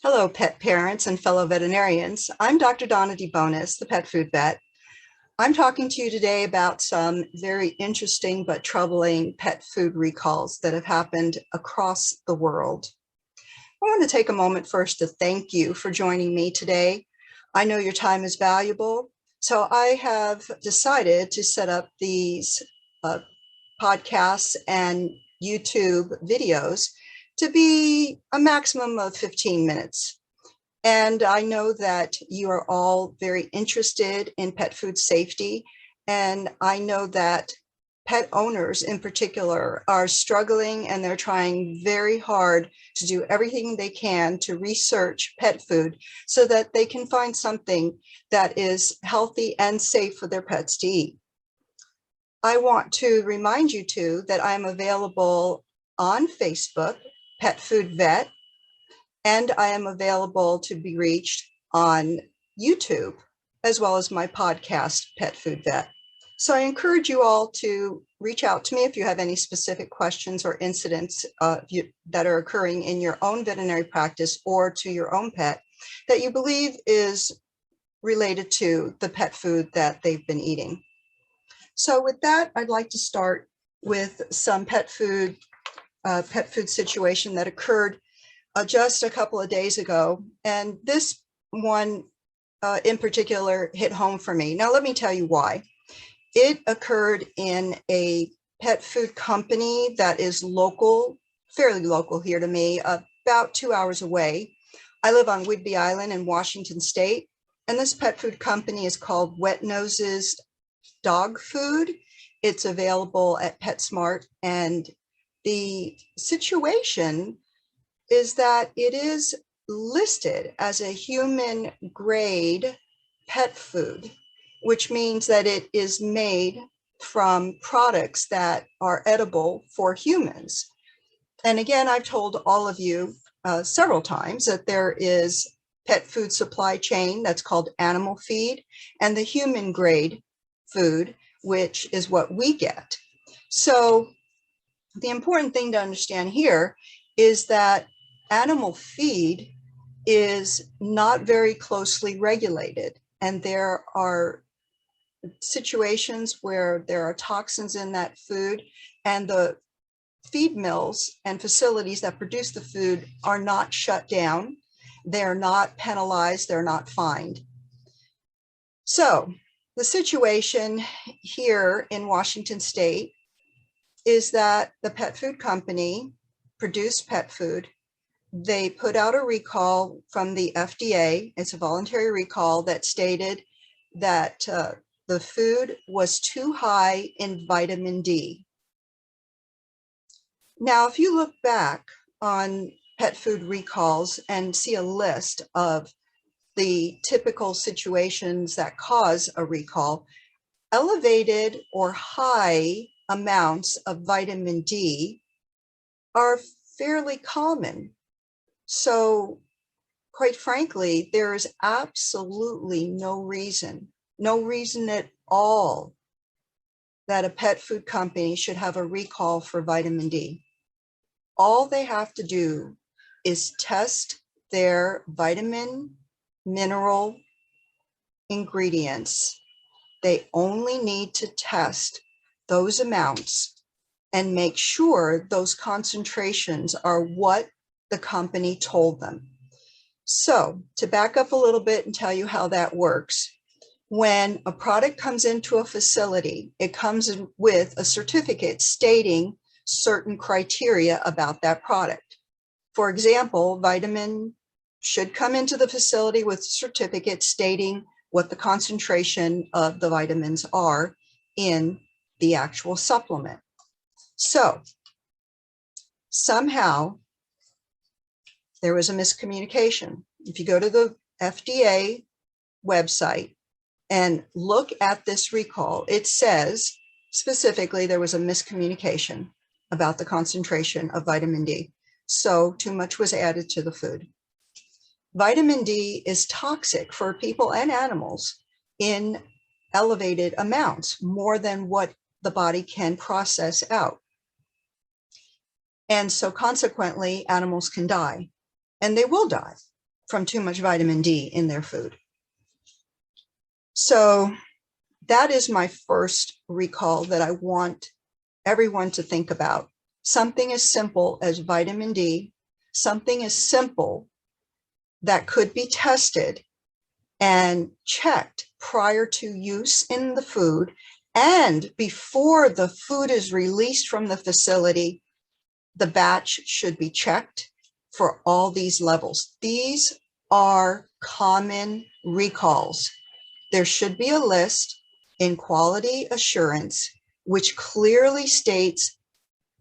Hello, pet parents and fellow veterinarians. I'm Dr. Donna DeBonis, the pet food vet. I'm talking to you today about some very interesting but troubling pet food recalls that have happened across the world. I want to take a moment first to thank you for joining me today. I know your time is valuable, so I have decided to set up these podcasts and YouTube videos to be a maximum of 15 minutes. And I know that you are all very interested in pet food safety. And I know that pet owners in particular are struggling, and they're trying very hard to do everything they can to research pet food so that they can find something that is healthy and safe for their pets to eat. I want to remind you too that I'm available on Facebook, Pet Food Vet, and I am available to be reached on YouTube, as well as my podcast, Pet Food Vet. So I encourage you all to reach out to me if you have any specific questions or incidents that are occurring in your own veterinary practice or to your own pet that you believe is related to the pet food that they've been eating. So with that, I'd like to start with some pet food situation that occurred just a couple of days ago. And this one in particular hit home for me. Now, let me tell you why. It occurred in a pet food company that is local, fairly local here to me, about 2 hours away. I live on Whidbey Island in Washington State, and this pet food company is called Wet Noses Dog Food. It's available at PetSmart, and the situation is that it is listed as a human grade pet food, which means that it is made from products that are edible for humans. And again, I've told all of you several times that there is pet food supply chain that's called animal feed, and the human grade food, which is what we get. So the important thing to understand here is that animal feed is not very closely regulated, and there are situations where there are toxins in that food, and the feed mills and facilities that produce the food are not shut down. They're not penalized. They're not fined. So the situation here in Washington State is that the pet food company produced pet food. They put out a recall from the FDA. It's a voluntary recall that stated that the food was too high in vitamin D. Now, if you look back on pet food recalls and see a list of the typical situations that cause a recall, elevated or high amounts of vitamin D are fairly common. So quite frankly, there is absolutely no reason at all that a pet food company should have a recall for vitamin D. All they have to do is test their vitamin, mineral ingredients. They only need to test those amounts and make sure those concentrations are what the company told them. So to back up a little bit and tell you how that works, when a product comes into a facility, it comes in with a certificate stating certain criteria about that product. For example, vitamin should come into the facility with a certificate stating what the concentration of the vitamins are in the actual supplement. So somehow there was a miscommunication. If you go to the FDA website and look at this recall, it says specifically there was a miscommunication about the concentration of vitamin D. So too much was added to the food. Vitamin D is toxic for people and animals in elevated amounts, more than what the body can process out. And so consequently, animals can die, and they will die. from too much vitamin D in their food. So that is my first recall that I want everyone to think about. Something as simple as vitamin D, something as simple that could be tested and checked prior to use in the food and before the food is released from the facility. The batch should be checked for all these levels. These are common recalls. There should be a list in quality assurance which clearly states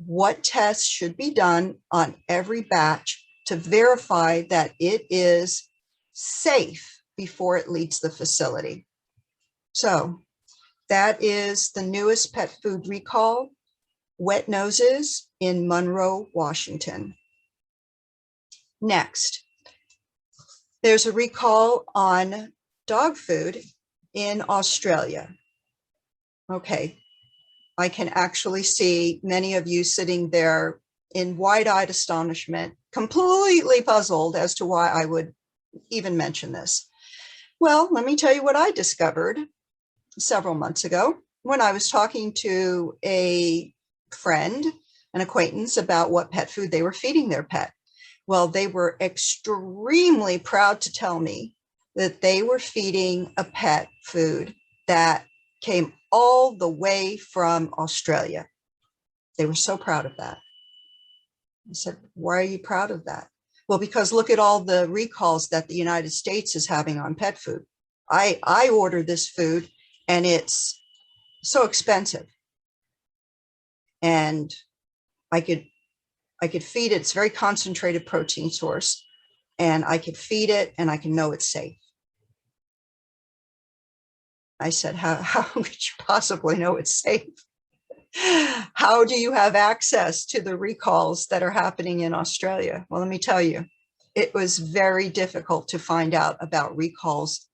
what tests should be done on every batch to verify that it is safe before it leaves the facility. So that is the newest pet food recall, wet noses in Monroe, Washington. Next, there's a recall on dog food in Australia. Okay, I can actually see many of you sitting there in wide-eyed astonishment, completely puzzled as to why I would even mention this. Well, let me tell you what I discovered several months ago when I was talking to a friend, an acquaintance, about what pet food they were feeding their pet. Well, they were extremely proud to tell me that they were feeding a pet food that came all the way from Australia. They were so proud of that. I said, why are you proud of that? Well, because look at all the recalls that the United States is having on pet food. I order this food and it's so expensive. And I could feed it. It's a very concentrated protein source. And I could feed it and I can know it's safe. I said, how could you possibly know it's safe? How do you have access to the recalls that are happening in Australia? Well, let me tell you, it was very difficult to find out about recalls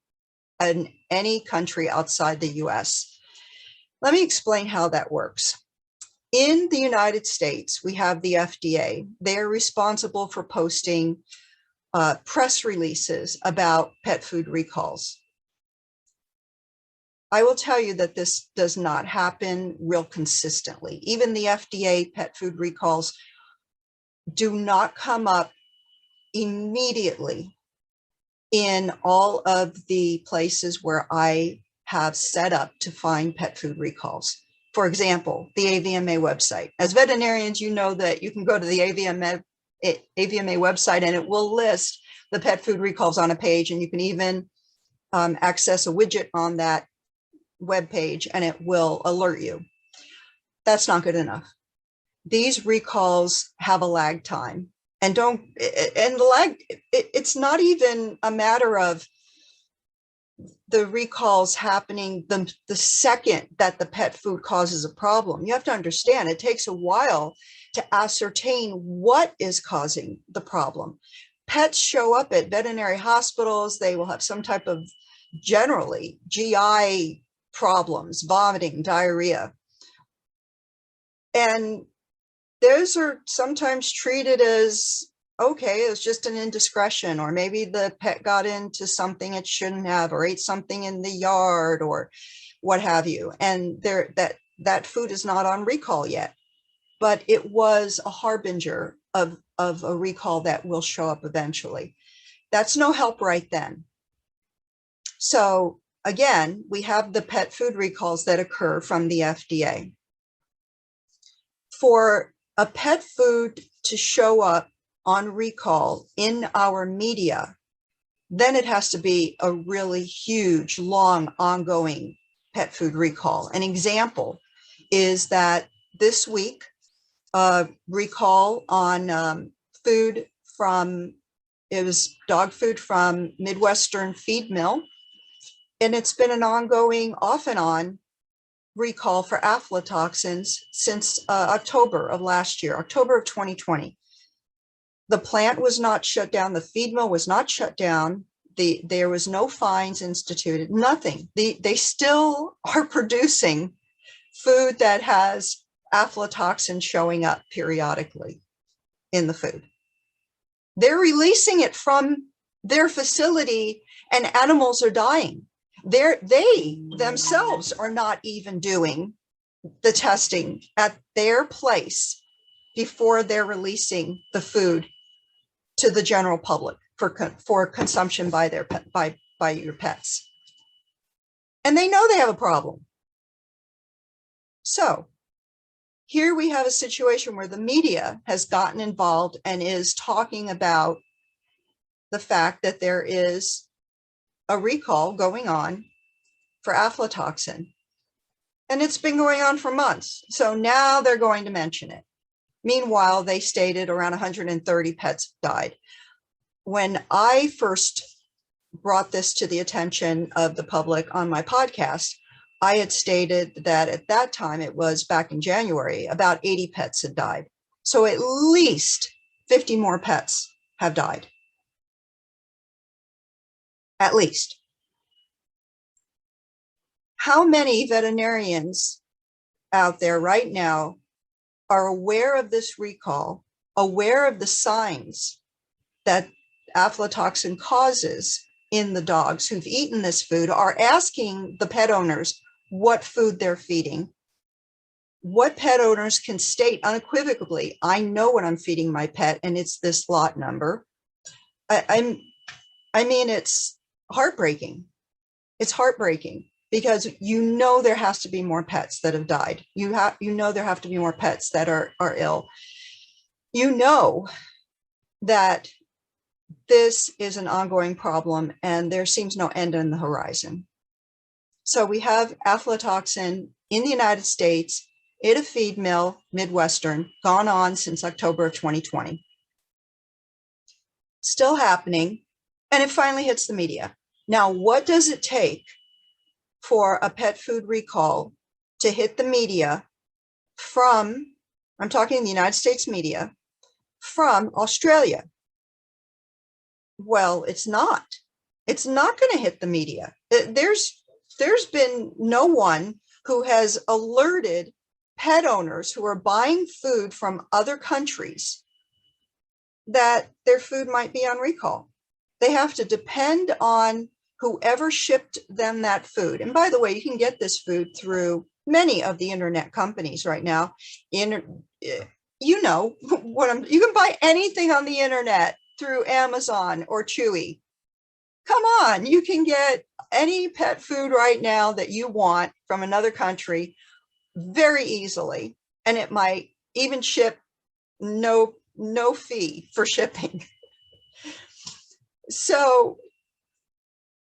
in any country outside the US. Let me explain how that works. In the United States, we have the FDA. They are responsible for posting press releases about pet food recalls. I will tell you that this does not happen real consistently. Even the FDA pet food recalls do not come up immediately in all of the places where I have set up to find pet food recalls. For example, the AVMA website. As veterinarians, you know that you can go to the AVMA website and it will list the pet food recalls on a page, and you can even access a widget on that web page and it will alert you. That's not good enough. These recalls have a lag time, and the lag, it's not even a matter of the recalls happening the second that the pet food causes a problem. You have to understand, it takes a while to ascertain what is causing the problem. Pets show up at veterinary hospitals. They will have some type of, generally, GI problems, vomiting, diarrhea. And those are sometimes treated as, okay, it's just an indiscretion, or maybe the pet got into something it shouldn't have, or ate something in the yard, or what have you. And that food is not on recall yet, but it was a harbinger of a recall that will show up eventually. That's no help right then. So again, we have the pet food recalls that occur from the FDA. For a pet food to show up on recall in our media, then it has to be a really huge, long, ongoing pet food recall. An example is that this week, recall on food from, it was dog food from Midwestern Feed Mill. And it's been an ongoing, off and on, recall for aflatoxins since October of last year, October of 2020. The plant was not shut down. The feed mill was not shut down. There was no fines instituted, nothing. They still are producing food that has aflatoxin showing up periodically in the food. They're releasing it from their facility and animals are dying. They themselves are not even doing the testing at their place before they're releasing the food to the general public for consumption by their by your pets. And they know they have a problem. So here we have a situation where the media has gotten involved and is talking about the fact that there is a recall going on for aflatoxin. And it's been going on for months. So now they're going to mention it. Meanwhile, they stated around 130 pets died. When I first brought this to the attention of the public on my podcast, I had stated that at that time, it was back in January, about 80 pets had died. So at least 50 more pets have died. At least. How many veterinarians out there right now are aware of this recall, aware of the signs that aflatoxin causes in the dogs who've eaten this food, are asking the pet owners what food they're feeding? What pet owners can state unequivocally, I know what I'm feeding my pet and it's this lot number. I mean, it's heartbreaking. It's heartbreaking because you know there has to be more pets that have died. You know there have to be more pets that are ill. You know that this is an ongoing problem and there seems no end on the horizon. So we have aflatoxin in the United States at a feed mill, Midwestern, gone on since October of 2020. Still happening, and it finally hits the media. Now, what does it take for a pet food recall to hit the media from, I'm talking the United States media, from Australia? Well, it's not. It's not going to hit the media. There's been no one who has alerted pet owners who are buying food from other countries that their food might be on recall. They have to depend on whoever shipped them that food. And by the way, you can get this food through many of the internet companies right now. You know what you can buy anything on the internet through Amazon or Chewy. Come on, you can get any pet food right now that you want from another country very easily. And it might even ship no fee for shipping. So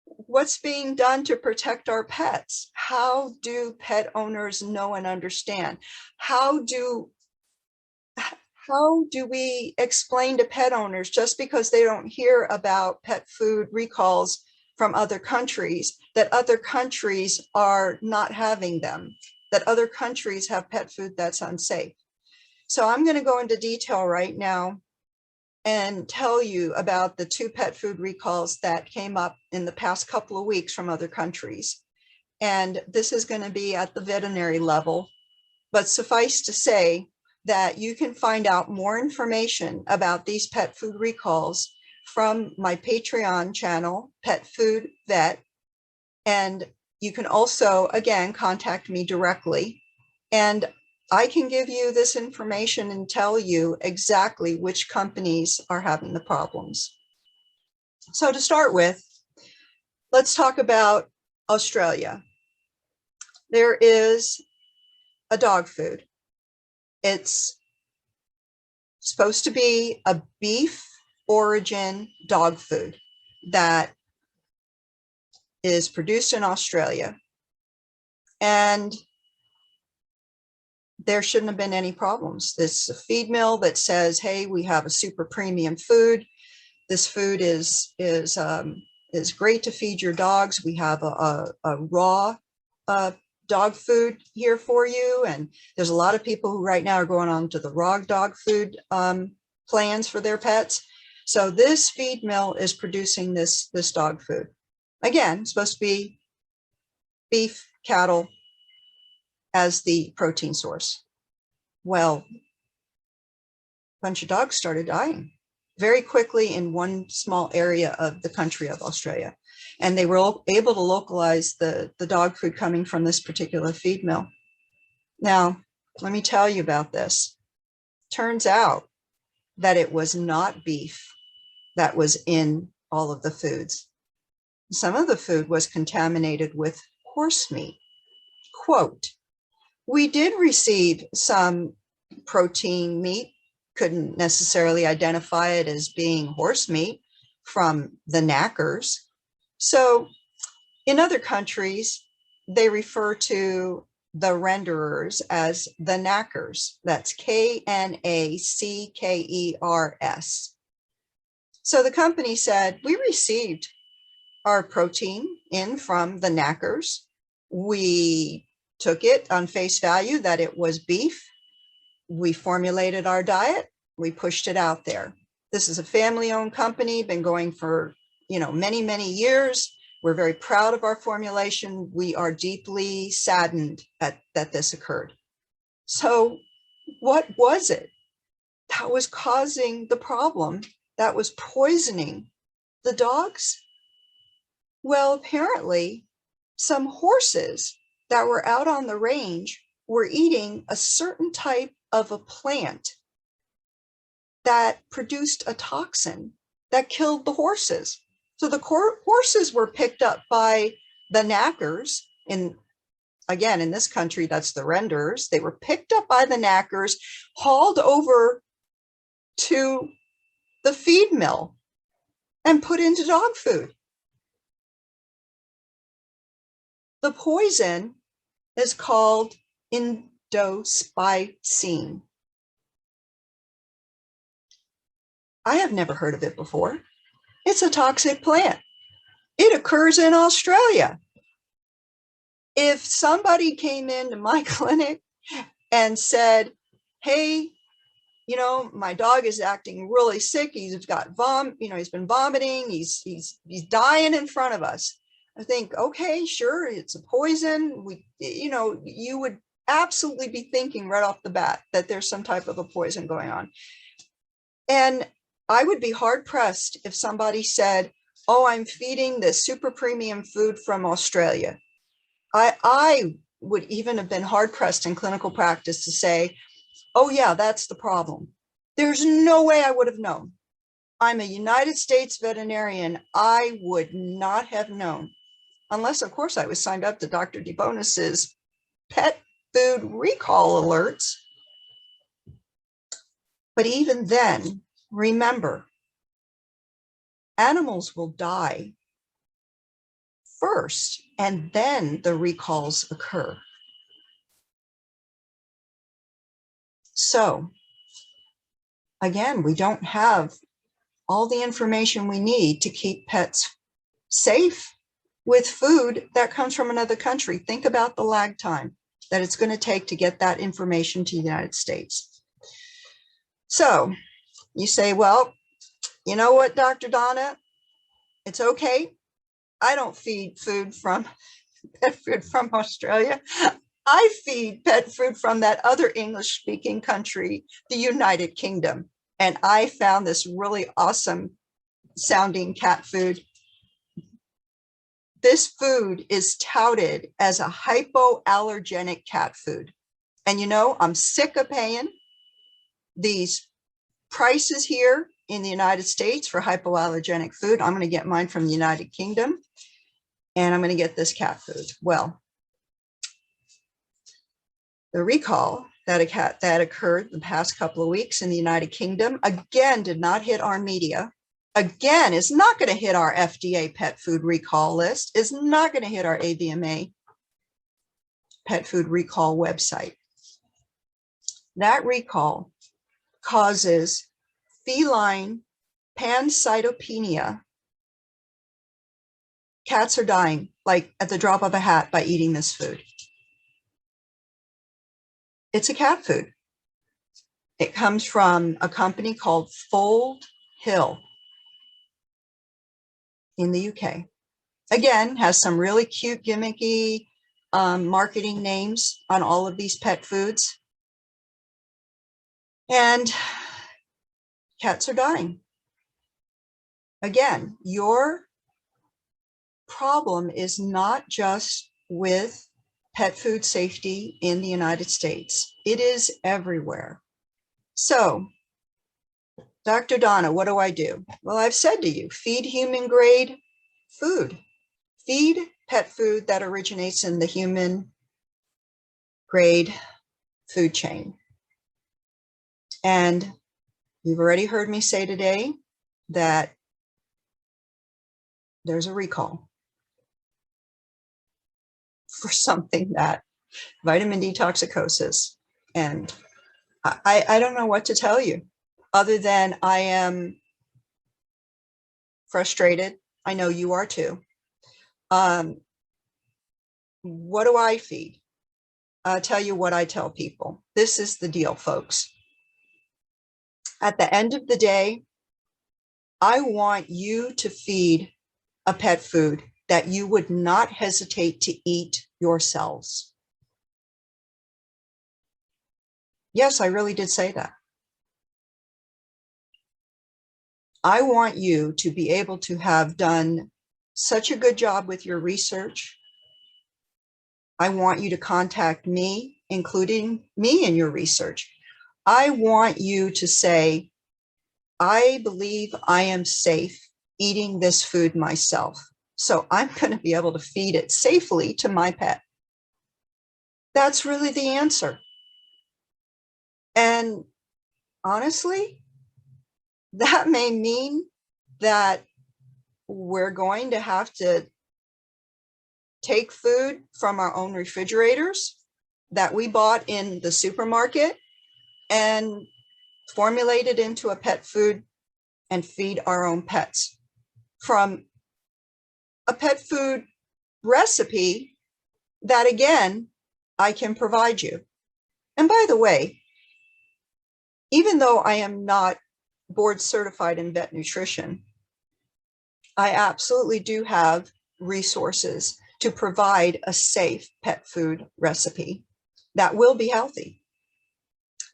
what's being done to protect our pets? How do pet owners know and understand? How do we explain to pet owners, just because they don't hear about pet food recalls from other countries, that other countries are not having them, that other countries have pet food that's unsafe? So I'm going to go into detail right now and tell you about the 2 pet food recalls that came up in the past couple of weeks from other countries. And this is going to be at the veterinary level, but suffice to say that you can find out more information about these pet food recalls from my Patreon channel, Pet Food Vet. And you can also, again, contact me directly. And I can give you this information and tell you exactly which companies are having the problems. So to start with, let's talk about Australia. There is a dog food. It's supposed to be a beef origin dog food that is produced in Australia. And there shouldn't have been any problems. This is a feed mill that says, hey, we have a super premium food. This food is great to feed your dogs. We have a raw dog food here for you. And there's a lot of people who right now are going on to the raw dog food plans for their pets. So this feed mill is producing this dog food. Again, supposed to be beef, cattle as the protein source. Well, a bunch of dogs started dying. very quickly in one small area of the country of Australia. And they were able to localize the dog food coming from this particular feed mill. Now, let me tell you about this. Turns out that it was not beef that was in all of the foods. Some of the food was contaminated with horse meat. Quote, we did receive some protein meat, couldn't necessarily identify it as being horse meat from the knackers. So in other countries, they refer to the renderers as the knackers. That's Knackers. So the company said, we received our protein in from the knackers. We took it on face value that it was beef. We formulated our diet. We pushed it out there. This is a family-owned company, been going for, many, many years. We're very proud of our formulation. We are deeply saddened that this occurred. So what was it that was causing the problem, that was poisoning the dogs? Well, apparently some horses that were out on the range were eating a certain type of a plant that produced a toxin that killed the horses. So the horses were picked up by the knackers. Again, in this country, that's the renderers. They were picked up by the knackers, hauled over to the feed mill and put into dog food. The poison is called indospicine. I have never heard of it before. It's a toxic plant. It occurs in Australia. If somebody came into my clinic and said, hey, my dog is acting really sick. He's got he's been vomiting. He's dying in front of us. I think, okay, sure, it's a poison. You would absolutely be thinking right off the bat that there's some type of a poison going on. And I would be hard pressed if somebody said, oh, I'm feeding this super premium food from Australia. I would even have been hard pressed in clinical practice to say, oh yeah, that's the problem. There's no way I would have known. I'm a United States veterinarian. I would not have known, unless of course I was signed up to Dr. DeBonis's pet food recall alerts. But even then, remember, animals will die first, and then the recalls occur. So again, we don't have all the information we need to keep pets safe with food that comes from another country. Think about the lag time that it's going to take to get that information to the United States. So you say, well, you know what, Dr. Donna, it's okay. I don't feed pet food from Australia. I feed pet food from that other English-speaking country, the United Kingdom. And I found this really awesome sounding cat food. This food is touted as a hypoallergenic cat food. And I'm sick of paying these prices here in the United States for hypoallergenic food. I'm going to get mine from the United Kingdom, and I'm going to get this cat food. Well, the recall that occurred the past couple of weeks in the United Kingdom, again, did not hit our media. Again, is not going to hit our FDA pet food recall list, is not going to hit our AVMA pet food recall website. That recall causes feline pancytopenia. Cats are dying like at the drop of a hat by eating this food. It's a cat food. It comes from a company called Fold Hill in the UK. Again, has some really cute, gimmicky marketing names on all of these pet foods. And cats are dying. Again, your problem is not just with pet food safety in the United States. It is everywhere. So, Dr. Donna, what do I do? Well, I've said to you, feed human grade food. Feed pet food that originates in the human grade food chain. And you've already heard me say today that there's a recall for something that vitamin D toxicosis. And I don't know what to tell you other than I am frustrated. I know you are too. What do I feed? I'll tell you what I tell people. This is the deal, folks. At the end of the day, I want you to feed a pet food that you would not hesitate to eat yourselves. Yes, I really did say that. I want you to be able to have done such a good job with your research. I want you to contact me, including me in your research. I want you to say, I believe I am safe eating this food myself. So I'm going to be able to feed it safely to my pet. That's really the answer. And honestly, that may mean that we're going to have to take food from our own refrigerators that we bought in the supermarket and formulate it into a pet food and feed our own pets from a pet food recipe that, again, I can provide you. And by the way, even though I am not board certified in vet nutrition, I absolutely do have resources to provide a safe pet food recipe that will be healthy.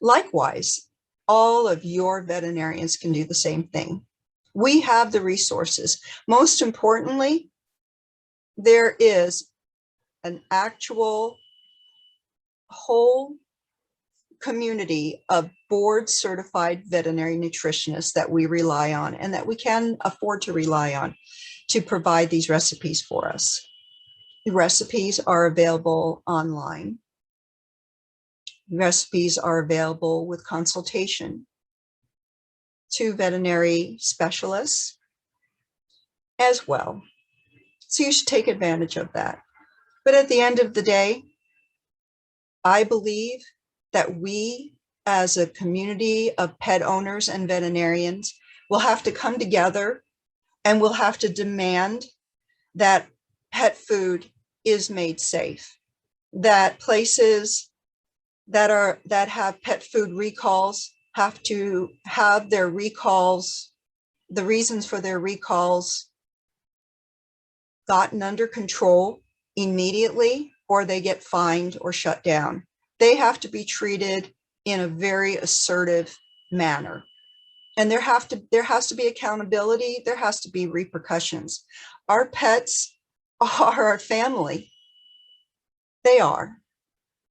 Likewise, all of your veterinarians can do the same thing. We have the resources. Most importantly, there is an actual whole community of board certified veterinary nutritionists that we rely on and that we can afford to rely on to provide these recipes for us. The recipes are available online. Recipes are available with consultation to veterinary specialists as well. So you should take advantage of that. But at the end of the day, I believe that we as a community of pet owners and veterinarians will have to come together and we'll have to demand that pet food is made safe, that places that have pet food recalls have to have their recalls, the reasons for their recalls, gotten under control immediately, or they get fined or shut down. They have to be treated in a very assertive manner. And there has to be accountability. There has to be repercussions. Our pets are our family. They are.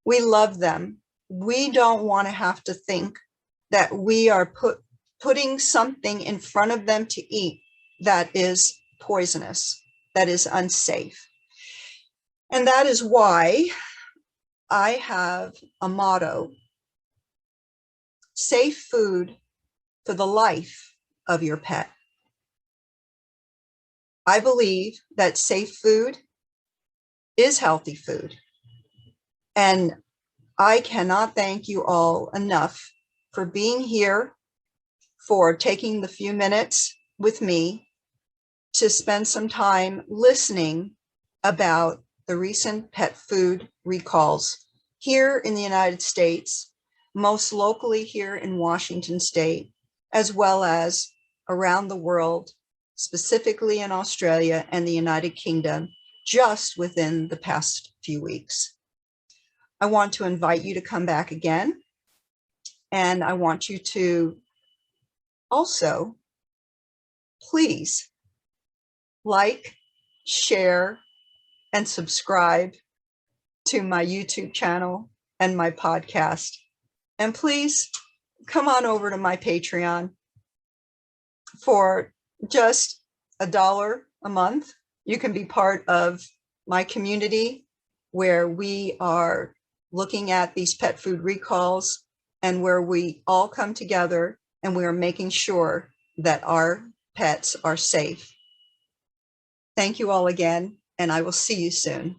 We love them. We don't want to have to think that we are putting something in front of them to eat that is poisonous, that is unsafe. And that is why I have a motto: safe food for the life of your pet. I believe that safe food is healthy food. And I cannot thank you all enough for being here, for taking the few minutes with me to spend some time listening about the recent pet food recalls here in the United States, most locally here in Washington State, as well as around the world, specifically in Australia and the United Kingdom, just within the past few weeks. I want to invite you to come back again, and I want you to also please like, share, and subscribe to my YouTube channel and my podcast. And please come on over to my Patreon. For just $1 a month, you can be part of my community where we are looking at these pet food recalls and where we all come together and we are making sure that our pets are safe. Thank you all again, and I will see you soon.